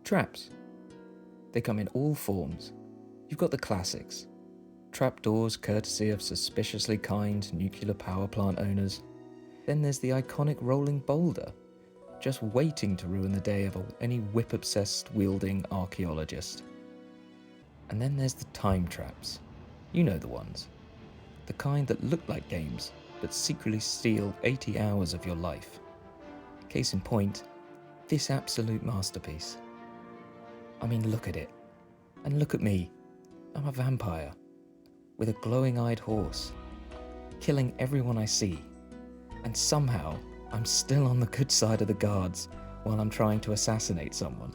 Traps. They come in all forms. You've got the classics. Trapdoors courtesy of suspiciously kind nuclear power plant owners. Then there's the iconic rolling boulder, just waiting to ruin the day of any whip-obsessed wielding archaeologist. And then there's the time traps. You know the ones. The kind that look like games, but secretly steal 80 hours of your life. Case in point, this absolute masterpiece. I mean, look at it. And look at me. I'm a vampire. With a glowing-eyed horse. Killing everyone I see. And somehow, I'm still on the good side of the guards while I'm trying to assassinate someone.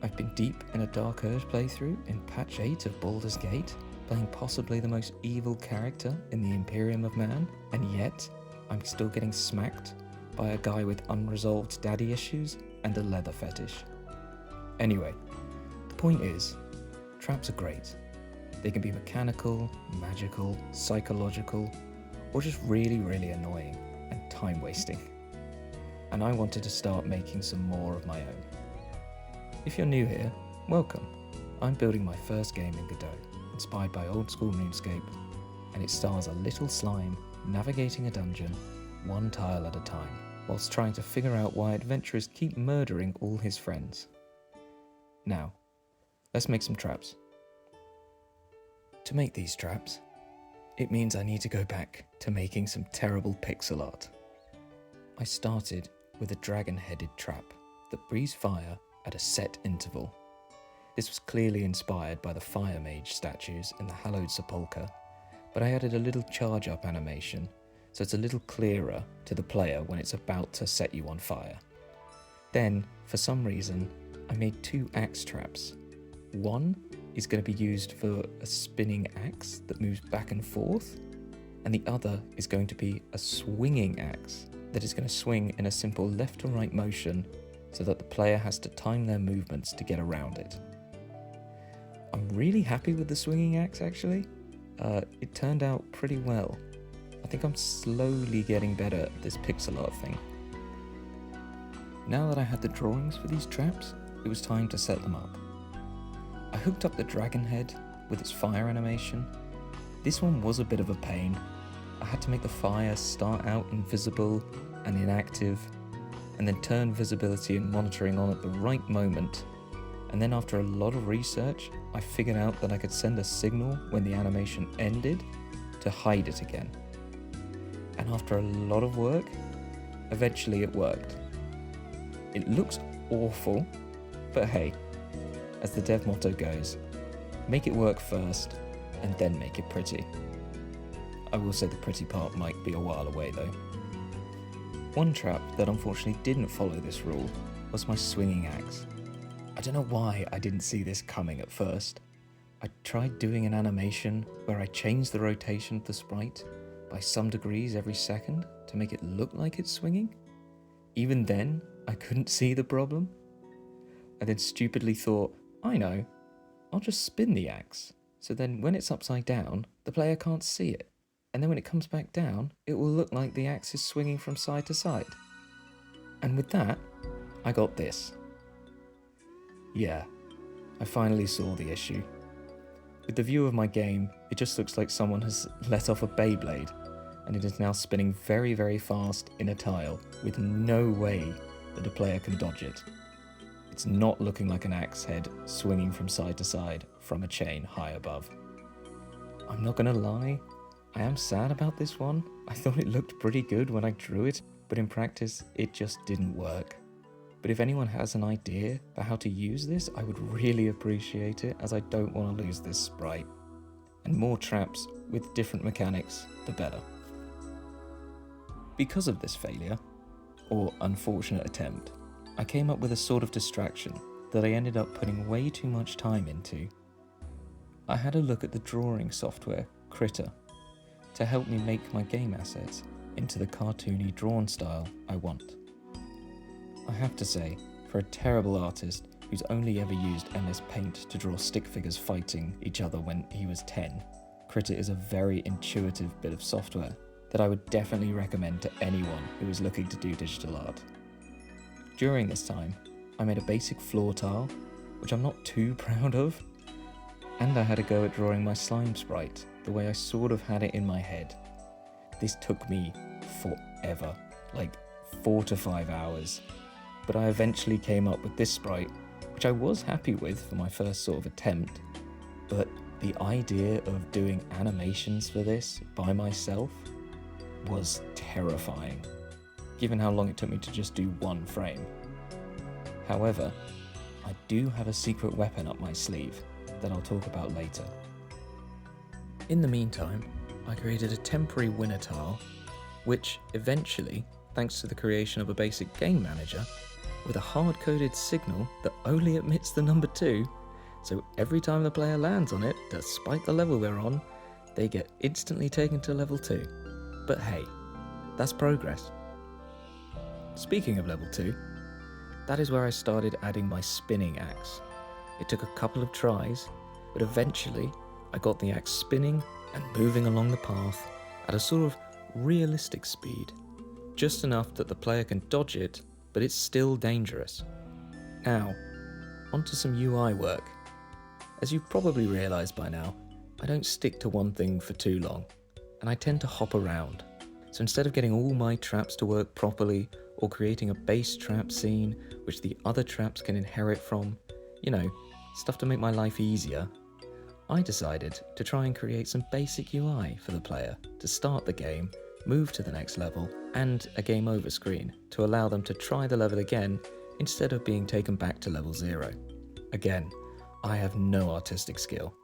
I've been deep in a Dark Urge playthrough in patch 8 of Baldur's Gate, playing possibly the most evil character in the Imperium of Man, and yet I'm still getting smacked by a guy with unresolved daddy issues and a leather fetish. Anyway, the point is, traps are great. They can be mechanical, magical, psychological, or just really, really annoying and time-wasting. And I wanted to start making some more of my own. If you're new here, welcome. I'm building my first game in Godot, inspired by old school RuneScape, and it stars a little slime navigating a dungeon, one tile at a time, whilst trying to figure out why adventurers keep murdering all his friends. Now, let's make some traps. To make these traps, it means I need to go back to making some terrible pixel art. I started with a dragon-headed trap that breathes fire at a set interval. This was clearly inspired by the Fire Mage statues in the Hallowed Sepulchre, but I added a little charge-up animation so it's a little clearer to the player when it's about to set you on fire. Then, for some reason, I made 2 axe traps. One is going to be used for a spinning axe that moves back and forth, and the other is going to be a swinging axe that is going to swing in a simple left to right motion so that the player has to time their movements to get around it. I'm really happy with the swinging axe actually. It turned out pretty well. I think I'm slowly getting better at this pixel art thing. Now that I had the drawings for these traps, it was time to set them up. I hooked up the dragon head with its fire animation. This one was a bit of a pain. I had to make the fire start out invisible and inactive, and then turn visibility and monitoring on at the right moment. And then after a lot of research, I figured out that I could send a signal when the animation ended to hide it again. And after a lot of work, eventually it worked. It looks awful, but hey, as the dev motto goes, make it work first and then make it pretty. I will say the pretty part might be a while away though. One trap that unfortunately didn't follow this rule was my swinging axe. I don't know why I didn't see this coming at first. I tried doing an animation where I changed the rotation of the sprite by some degrees every second to make it look like it's swinging. Even then, I couldn't see the problem. I then stupidly thought, I know, I'll just spin the axe, so then when it's upside down, the player can't see it, and then when it comes back down, it will look like the axe is swinging from side to side. And with that, I got this. Yeah, I finally saw the issue. With the view of my game, it just looks like someone has let off a Beyblade, and it is now spinning very, very fast in a tile, with no way that a player can dodge it. It's not looking like an axe head swinging from side to side from a chain high above. I'm not gonna lie, I am sad about this one. I thought it looked pretty good when I drew it, but in practice, it just didn't work. But if anyone has an idea for how to use this, I would really appreciate it, as I don't want to lose this sprite. And more traps with different mechanics, the better. Because of this failure, or unfortunate attempt, I came up with a sort of distraction that I ended up putting way too much time into. I had a look at the drawing software, Critter, to help me make my game assets into the cartoony drawn style I want. I have to say, for a terrible artist who's only ever used MS Paint to draw stick figures fighting each other when he was 10, Critter is a very intuitive bit of software that I would definitely recommend to anyone who is looking to do digital art. During this time, I made a basic floor tile, which I'm not too proud of, and I had a go at drawing my slime sprite, the way I sort of had it in my head. This took me forever, like 4 to 5 hours, but I eventually came up with this sprite, which I was happy with for my first sort of attempt, but the idea of doing animations for this by myself was terrifying, given how long it took me to just do one frame. However, I do have a secret weapon up my sleeve that I'll talk about later. In the meantime, I created a temporary winner tile, which eventually, thanks to the creation of a basic game manager, with a hard-coded signal that only admits the number 2, so every time the player lands on it, despite the level they're on, they get instantly taken to level 2. But hey, that's progress. Speaking of level 2, that is where I started adding my spinning axe. It took a couple of tries, but eventually I got the axe spinning and moving along the path at a sort of realistic speed, just enough that the player can dodge it, but it's still dangerous. Now, onto some UI work. As you've probably realised by now, I don't stick to one thing for too long, and I tend to hop around. So instead of getting all my traps to work properly, or creating a base trap scene which the other traps can inherit from, you know, stuff to make my life easier, I decided to try and create some basic UI for the player to start the game, move to the next level, and a game over screen to allow them to try the level again instead of being taken back to level 0. Again, I have no artistic skill,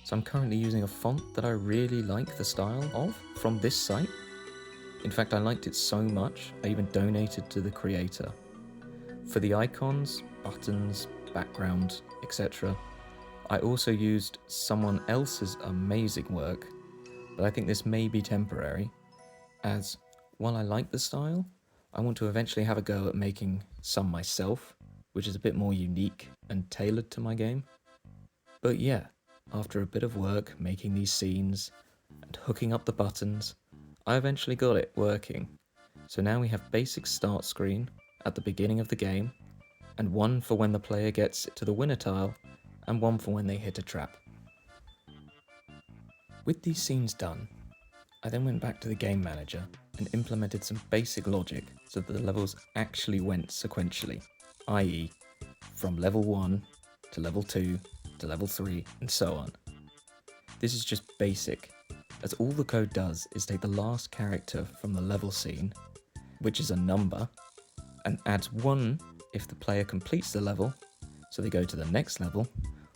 so I'm currently using a font that I really like the style of from this site. In fact, I liked it so much, I even donated to the creator. For the icons, buttons, background, etc., I also used someone else's amazing work, but I think this may be temporary, as while I like the style, I want to eventually have a go at making some myself, which is a bit more unique and tailored to my game. But yeah, after a bit of work making these scenes and hooking up the buttons, I eventually got it working. So now we have basic start screen at the beginning of the game, and one for when the player gets to the winner tile, and one for when they hit a trap. With these scenes done, I then went back to the game manager and implemented some basic logic so that the levels actually went sequentially, i.e. from level 1 to level 2 to level 3 and so on. This is just basic, as all the code does is take the last character from the level scene, which is a number, and adds 1 if the player completes the level, so they go to the next level,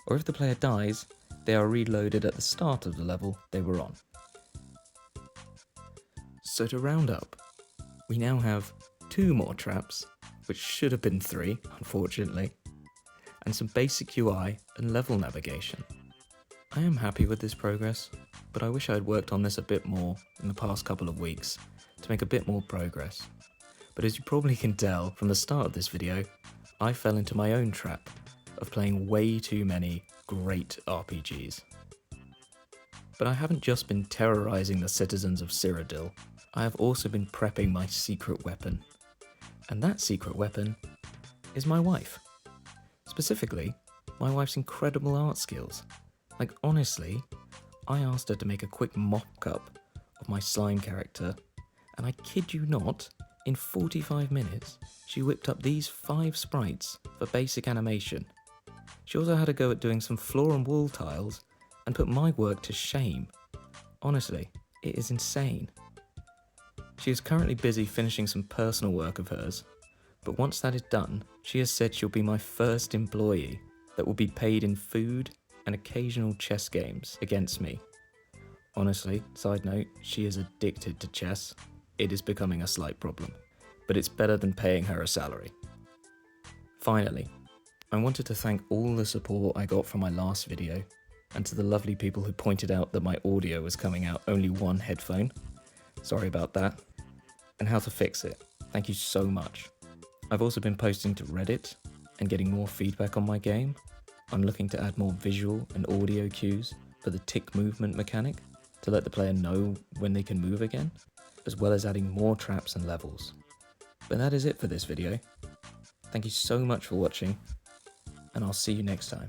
or if the player dies, they are reloaded at the start of the level they were on. So to round up, we now have 2 more traps, which should have been 3, unfortunately, and some basic UI and level navigation. I am happy with this progress, but I wish I had worked on this a bit more in the past couple of weeks to make a bit more progress. But as you probably can tell from the start of this video, I fell into my own trap of playing way too many great RPGs. But I haven't just been terrorizing the citizens of Cyrodiil, I have also been prepping my secret weapon. And that secret weapon is my wife. Specifically, my wife's incredible art skills. Like honestly, I asked her to make a quick mock-up of my slime character, and I kid you not, in 45 minutes, she whipped up these 5 sprites for basic animation. She also had a go at doing some floor and wall tiles, and put my work to shame. Honestly, it is insane. She is currently busy finishing some personal work of hers, but once that is done, she has said she'll be my first employee that will be paid in food and occasional chess games against me. Honestly, side note, she is addicted to chess. It is becoming a slight problem, but it's better than paying her a salary. Finally, I wanted to thank all the support I got from my last video, and to the lovely people who pointed out that my audio was coming out only one headphone. Sorry about that. And how to fix it. Thank you so much. I've also been posting to Reddit and getting more feedback on my game. I'm looking to add more visual and audio cues for the tick movement mechanic to let the player know when they can move again, as well as adding more traps and levels. But that is it for this video. Thank you so much for watching, and I'll see you next time.